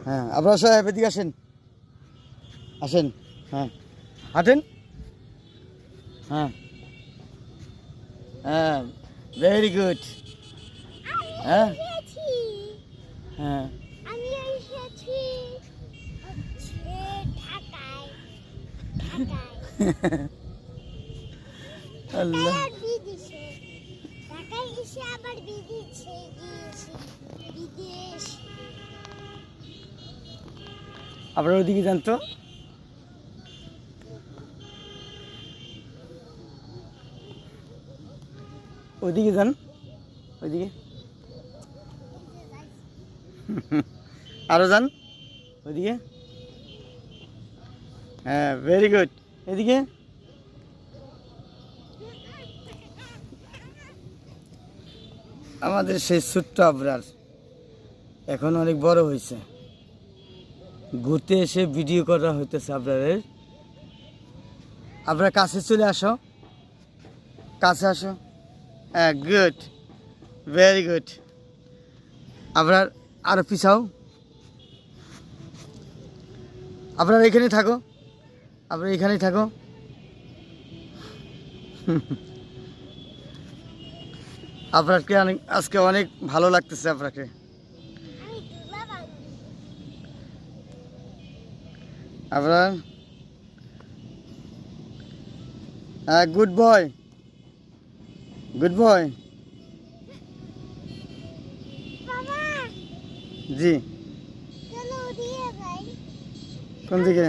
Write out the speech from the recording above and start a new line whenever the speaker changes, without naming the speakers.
হ্যাঁ, আপনারা সবাই এদিকে আসেন, আসেন। হ্যাঁ, হাঁটেন। হ্যাঁ হ্যাঁ, ভেরি গুড। হ্যাঁ হ্যাঁ
আমি এসেছি হচ্ছে ঢাকায়।
আল্লাহ,
ঢাকায় বিদেশে, ঢাকায় এসে আবার বিদেশে গিয়েছি। বিদেশ
আপনারা ওইদিকে যান তো। ওইদিকে যান, ওইদিকে আরো যান, ওইদিকে। হ্যাঁ, ভেরি গুড। এদিকে আমাদের সেই ছোট্ট আবরার এখন অনেক বড় হয়েছে। ঘুরতে এসে ভিডিও করা হইতেছে আবরারের। আপনার কাছে চলে আসো, কাছে আসো। হ্যাঁ, গুড, ভেরি গুড। আপনার আরো পিছাও, আপনারা এখানেই থাকো, আপনারা এখানেই থাকো। আপনাকে অনেক আজকে অনেক ভালো লাগতেছে আপনাকে।
আমি বাবা
আপনার হ্যাঁ, গুড বয়, গুড বয়।
বাবা
জি,
চলো দিয়ে যাই।
কোন দিকে?